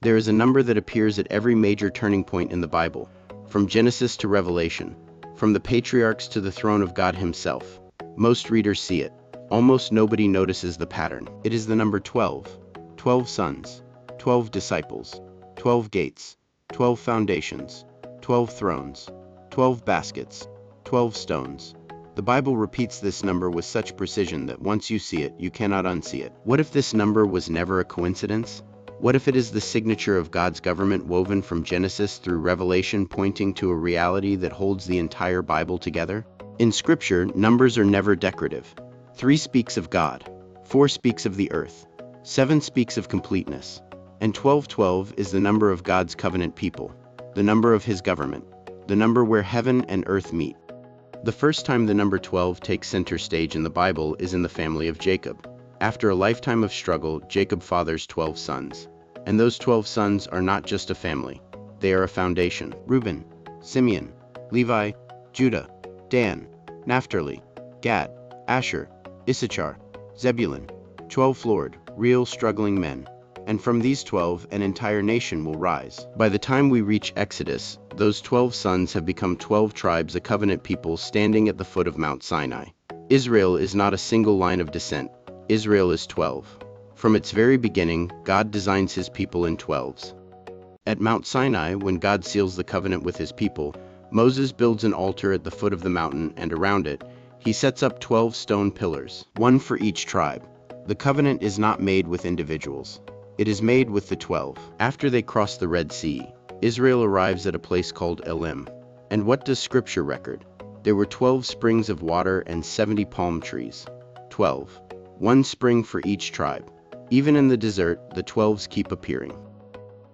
There is a number that appears at every major turning point in the Bible, from Genesis to Revelation, from the patriarchs to the throne of God himself. Most readers see it. Almost nobody notices the pattern. It is the number 12. 12 sons, 12 disciples, 12 gates, 12 foundations, 12 thrones, 12 baskets, 12 stones. The Bible repeats this number with such precision that once you see it, you cannot unsee it. What if this number was never a coincidence? What if it is the signature of God's government woven from Genesis through Revelation, pointing to a reality that holds the entire Bible together? In Scripture, numbers are never decorative. 3 speaks of God, 4 speaks of the earth, 7 speaks of completeness, and 12 is the number of God's covenant people, the number of his government, the number where heaven and earth meet. The first time the number 12 takes center stage in the Bible is in the family of Jacob. After a lifetime of struggle, Jacob fathers 12 sons. And those 12 sons are not just a family, they are a foundation. Reuben, Simeon, Levi, Judah, Dan, Naphtali, Gad, Asher, Issachar, Zebulun, 12 floored, real struggling men. And from these 12, an entire nation will rise. By the time we reach Exodus, those 12 sons have become 12 tribes, a covenant people standing at the foot of Mount Sinai. Israel is not a single line of descent. Israel is 12. From its very beginning, God designs his people in 12s. At Mount Sinai, when God seals the covenant with his people, Moses builds an altar at the foot of the mountain, and around it, he sets up 12 stone pillars, one for each tribe. The covenant is not made with individuals. It is made with the 12. After they cross the Red Sea, Israel arrives at a place called Elim. And what does Scripture record? There were 12 springs of water and 70 palm trees. 12. One spring for each tribe. Even in the desert, the 12s keep appearing.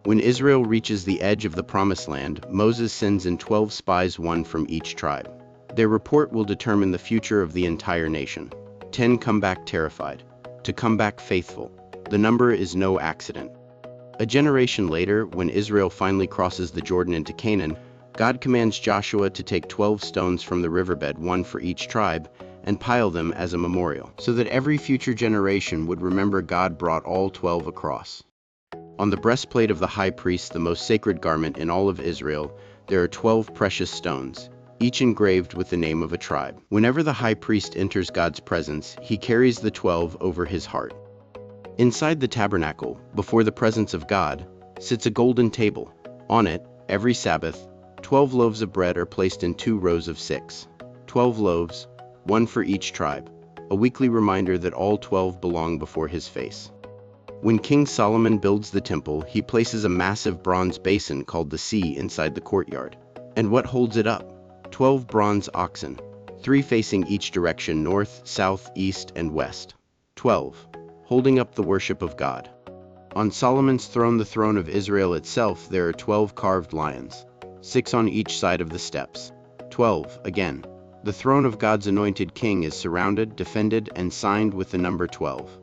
When Israel reaches the edge of the Promised Land, Moses sends in 12 spies, one from each tribe. Their report will determine the future of the entire nation. 10 come back terrified. To come back faithful. The number is no accident. A generation later, when Israel finally crosses the Jordan into Canaan, God commands Joshua to take 12 stones from the riverbed, one for each tribe, and pile them as a memorial, so that every future generation would remember God brought all 12 across. On the breastplate of the high priest, the most sacred garment in all of Israel, there are 12 precious stones, each engraved with the name of a tribe. Whenever the high priest enters God's presence, he carries the 12 over his heart. Inside the tabernacle, before the presence of God, sits a golden table. On it, every Sabbath, 12 loaves of bread are placed in 2 rows of 6. 12 loaves, one for each tribe, a weekly reminder that all 12 belong before his face. When King Solomon builds the temple, he places a massive bronze basin called the sea inside the courtyard. And what holds it up? 12 bronze oxen, 3 facing each direction, north, south, east, and west. 12. Holding up the worship of God. On Solomon's throne, the throne of Israel itself, there are 12 carved lions, 6 on each side of the steps. 12, again. The throne of God's anointed king is surrounded, defended, and signed with the number 12.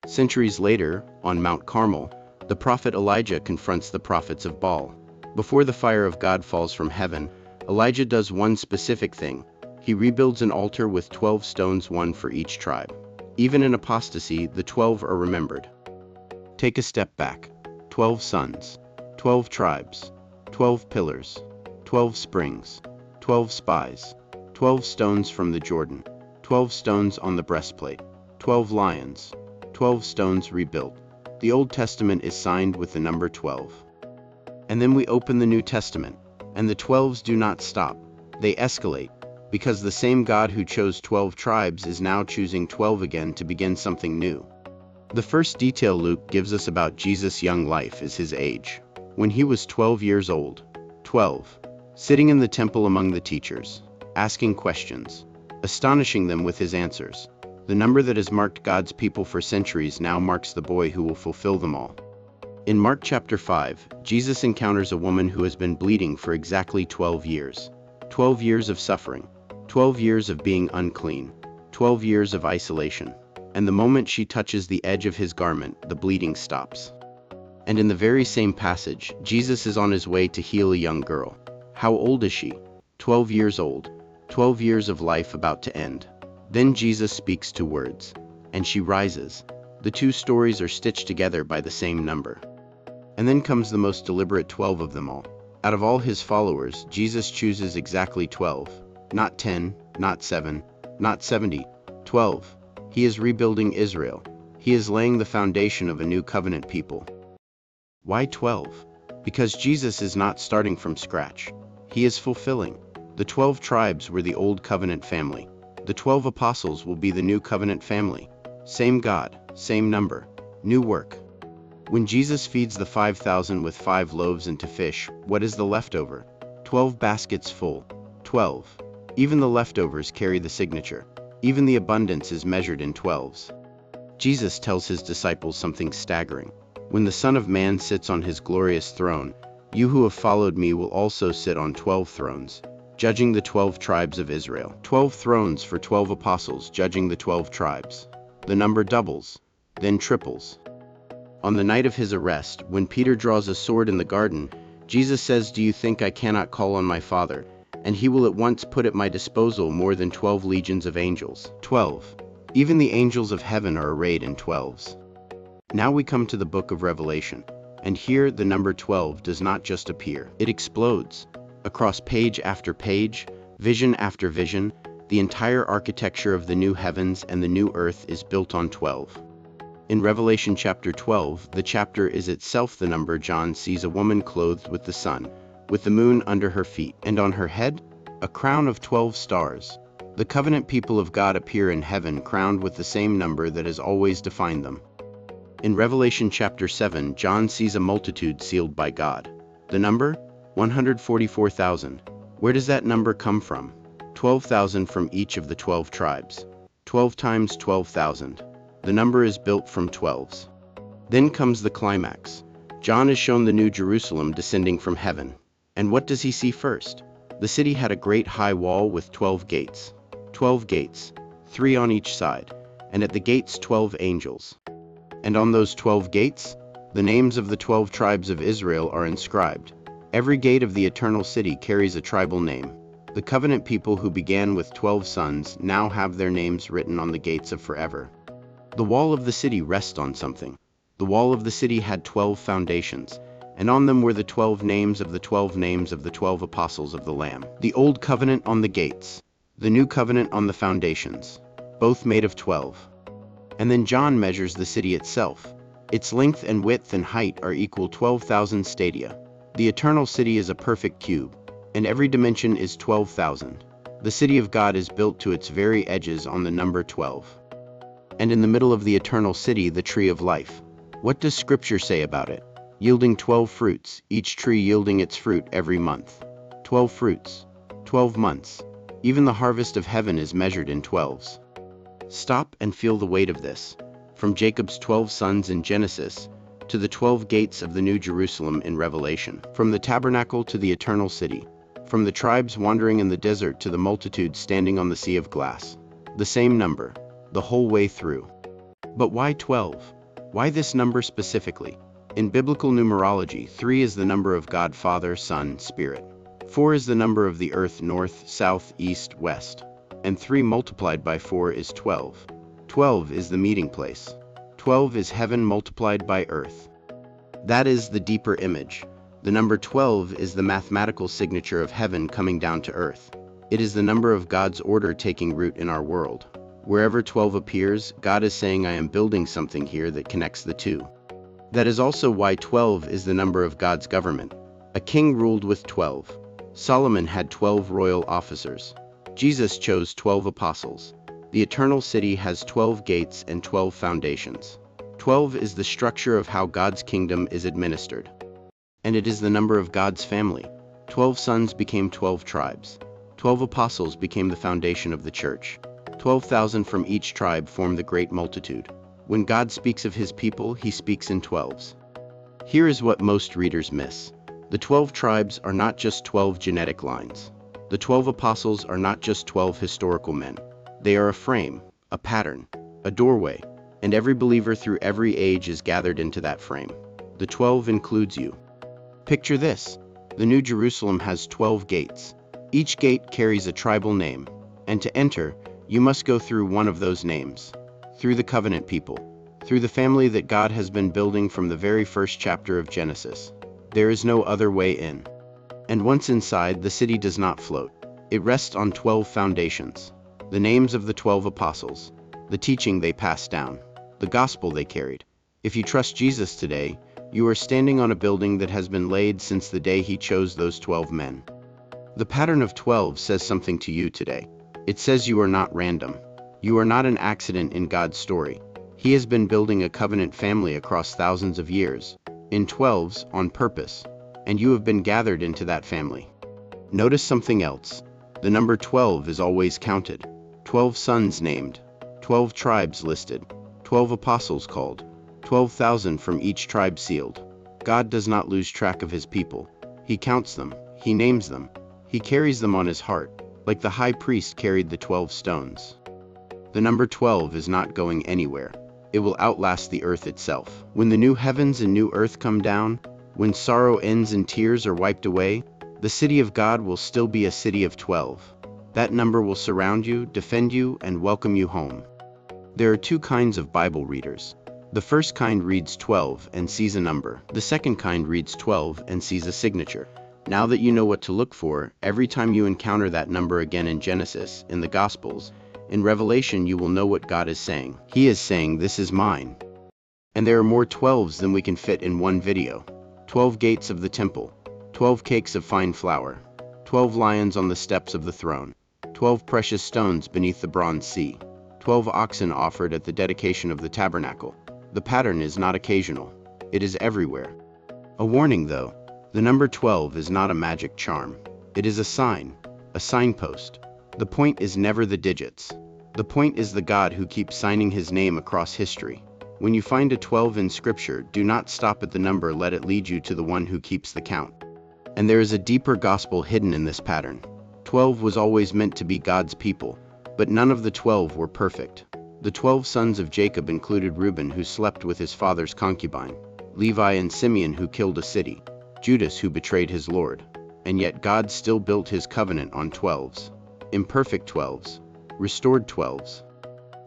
Centuries later, on Mount Carmel, the prophet Elijah confronts the prophets of Baal. Before the fire of God falls from heaven, Elijah does one specific thing. He rebuilds an altar with 12 stones, one for each tribe. Even in apostasy, the 12 are remembered. Take a step back. 12 sons, 12 tribes, 12 pillars, 12 springs, 12 spies, 12 stones from the Jordan, 12 stones on the breastplate, 12 lions, 12 stones rebuilt. The Old Testament is signed with the number 12. And then we open the New Testament, and the 12s do not stop. They escalate, because the same God who chose 12 tribes is now choosing 12 again to begin something new. The first detail Luke gives us about Jesus' young life is his age. When he was 12 years old, 12, sitting in the temple among the teachers, asking questions, astonishing them with his answers. The number that has marked God's people for centuries now marks the boy who will fulfill them all. In Mark chapter 5, Jesus encounters a woman who has been bleeding for exactly 12 years. 12 years of suffering, 12 years of being unclean, 12 years of isolation. And the moment she touches the edge of his garment, the bleeding stops. And in the very same passage, Jesus is on his way to heal a young girl. How old is she? 12 years old. 12 years of life about to end. Then Jesus speaks 2 words, and she rises. The 2 stories are stitched together by the same number. And then comes the most deliberate 12 of them all. Out of all his followers, Jesus chooses exactly 12, not 10, not 7, not 70, 12. He is rebuilding Israel. He is laying the foundation of a new covenant people. Why 12? Because Jesus is not starting from scratch. He is fulfilling. The 12 tribes were the old covenant family. The 12 apostles will be the new covenant family. Same God, same number, new work. When Jesus feeds the 5,000 with 5 loaves and 2 fish, what is the leftover? 12 baskets full. 12. Even the leftovers carry the signature. Even the abundance is measured in 12s. Jesus tells his disciples something staggering. When the Son of Man sits on his glorious throne, you who have followed me will also sit on 12 thrones, judging the 12 tribes of Israel. 12 thrones for 12 apostles judging the 12 tribes. The number doubles, then triples. On the night of his arrest, when Peter draws a sword in the garden, Jesus says, "Do you think I cannot call on my Father, and he will at once put at my disposal more than 12 legions of angels?" 12. Even the angels of heaven are arrayed in 12s. Now we come to the book of Revelation, and here the number 12 does not just appear, it explodes. Across page after page, vision after vision, the entire architecture of the new heavens and the new earth is built on 12. In Revelation chapter 12, the chapter is itself the number. John sees a woman clothed with the sun, with the moon under her feet, and on her head, a crown of 12 stars. The covenant people of God appear in heaven crowned with the same number that has always defined them. In Revelation chapter 7, John sees a multitude sealed by God. The number? 144,000. Where does that number come from? 12,000 from each of the 12 tribes. 12 times 12,000. The number is built from 12s. Then comes the climax. John is shown the New Jerusalem descending from heaven. And what does he see first? The city had a great high wall with 12 gates. 12 gates, 3 on each side, and at the gates 12 angels. And on those 12 gates, the names of the 12 tribes of Israel are inscribed. Every gate of the eternal city carries a tribal name. The covenant people who began with 12 sons now have their names written on the gates of forever. The wall of the city rests on something. The wall of the city had 12 foundations, and on them were the 12 names of the 12 names of the 12 apostles of the Lamb. The old covenant on the gates, the new covenant on the foundations, both made of 12. And then John measures the city itself. Its length and width and height are equal 12,000 stadia. The eternal city is a perfect cube, and every dimension is 12,000. The city of God is built to its very edges on the number 12. And in the middle of the eternal city, the tree of life. What does Scripture say about it? Yielding 12 fruits, each tree yielding its fruit every month. 12 fruits, 12 months. Even the harvest of heaven is measured in 12s. Stop and feel the weight of this. From Jacob's 12 sons in Genesis, to the 12 gates of the New Jerusalem in Revelation. From the tabernacle to the eternal city. From the tribes wandering in the desert to the multitude standing on the sea of glass. The same number, the whole way through. But why 12? Why this number specifically? In biblical numerology, 3 is the number of God Father, Son, Spirit. 4 is the number of the earth, north, south, east, west. And 3 multiplied by 4 is 12. 12 is the meeting place. 12 is heaven multiplied by earth. That is the deeper image. The number 12 is the mathematical signature of heaven coming down to earth. It is the number of God's order taking root in our world. Wherever 12 appears, God is saying, I am building something here that connects the two. That is also why 12 is the number of God's government. A king ruled with 12. Solomon had 12 royal officers. Jesus chose 12 apostles. The eternal city has 12 gates and 12 foundations. 12 is the structure of how God's kingdom is administered. And it is the number of God's family. 12 sons became 12 tribes. 12 apostles became the foundation of the church. 12,000 from each tribe form the great multitude. When God speaks of his people, he speaks in 12s. Here is what most readers miss. The 12 tribes are not just 12 genetic lines. The 12 apostles are not just 12 historical men. They are a frame, a pattern, a doorway, and every believer through every age is gathered into that frame. The 12 includes you. Picture this. The New Jerusalem has 12 gates. Each gate carries a tribal name, and to enter, you must go through one of those names. Through the covenant people, through the family that God has been building from the very first chapter of Genesis. There is no other way in. And once inside, the city does not float. It rests on 12 foundations. The names of the 12 apostles, the teaching they passed down, the gospel they carried. If you trust Jesus today, you are standing on a building that has been laid since the day he chose those 12 men. The pattern of 12 says something to you today. It says you are not random. You are not an accident in God's story. He has been building a covenant family across thousands of years, in 12s, on purpose, and you have been gathered into that family. Notice something else. The number 12 is always counted. 12 sons named, 12 tribes listed, 12 apostles called, 12,000 from each tribe sealed. God does not lose track of his people. He counts them, he names them, he carries them on his heart, like the high priest carried the 12 stones. The number 12 is not going anywhere. It will outlast the earth itself. When the new heavens and new earth come down, when sorrow ends and tears are wiped away, the city of God will still be a city of 12. That number will surround you, defend you, and welcome you home. There are two kinds of Bible readers. The first kind reads 12 and sees a number. The second kind reads 12 and sees a signature. Now that you know what to look for, every time you encounter that number again in Genesis, in the Gospels, in Revelation, you will know what God is saying. He is saying, "This is mine." And there are more 12s than we can fit in one video. 12 gates of the temple, 12 cakes of fine flour, 12 lions on the steps of the throne, 12 precious stones beneath the bronze sea, 12 oxen offered at the dedication of the tabernacle. The pattern is not occasional. It is everywhere. A warning though, the number 12 is not a magic charm. It is a sign, a signpost. The point is never the digits. The point is the God who keeps signing his name across history. When you find a 12 in scripture, do not stop at the number, let it lead you to the one who keeps the count. And there is a deeper gospel hidden in this pattern. 12 was always meant to be God's people, but none of the 12 were perfect. The 12 sons of Jacob included Reuben, who slept with his father's concubine, Levi and Simeon, who killed a city, Judas, who betrayed his Lord. And yet God still built his covenant on 12s. Imperfect 12s, restored 12s.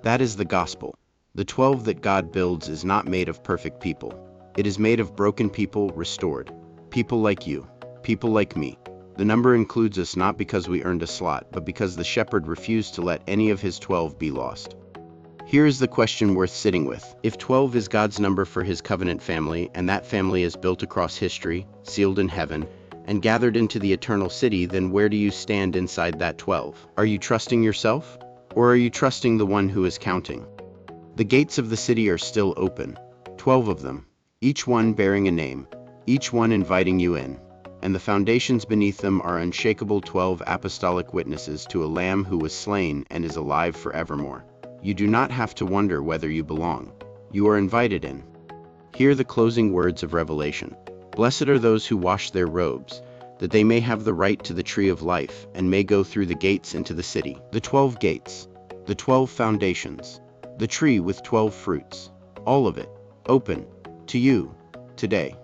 That is the gospel. The 12 that God builds is not made of perfect people. It is made of broken people restored. People like you, people like me. The number includes us not because we earned a slot, but because the shepherd refused to let any of his 12 be lost. Here is the question worth sitting with. If 12 is God's number for his covenant family, and that family is built across history, sealed in heaven, and gathered into the eternal city, then where do you stand inside that 12? Are you trusting yourself? Or are you trusting the one who is counting? The gates of the city are still open, 12 of them, each one bearing a name, each one inviting you in. And the foundations beneath them are unshakable 12 apostolic witnesses to a Lamb who was slain and is alive forevermore. You do not have to wonder whether you belong. You are invited in. Hear the closing words of Revelation. Blessed are those who wash their robes, that they may have the right to the tree of life, and may go through the gates into the city. The 12 gates, the 12 foundations, the tree with 12 fruits, all of it, open, to you, today.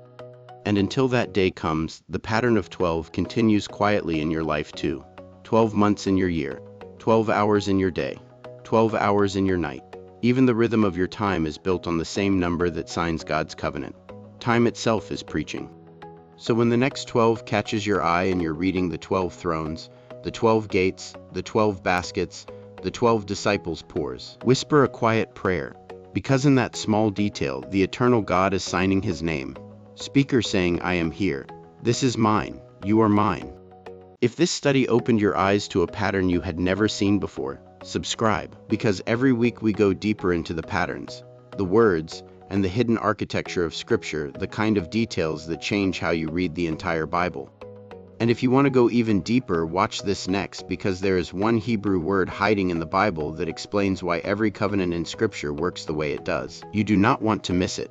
And until that day comes, the pattern of 12 continues quietly in your life too. 12 months in your year, 12 hours in your day, 12 hours in your night. Even the rhythm of your time is built on the same number that signs God's covenant. Time itself is preaching. So when the next 12 catches your eye and you're reading the 12 thrones, the 12 gates, the 12 baskets, the 12 disciples' pours, whisper a quiet prayer, because in that small detail, the eternal God is signing his name. Speaker saying, "I am here. This is mine. You are mine." If this study opened your eyes to a pattern you had never seen before, subscribe, because every week we go deeper into the patterns, the words, and the hidden architecture of Scripture, the kind of details that change how you read the entire Bible. And if you want to go even deeper, watch this next, because there is one Hebrew word hiding in the Bible that explains why every covenant in Scripture works the way it does. You do not want to miss it.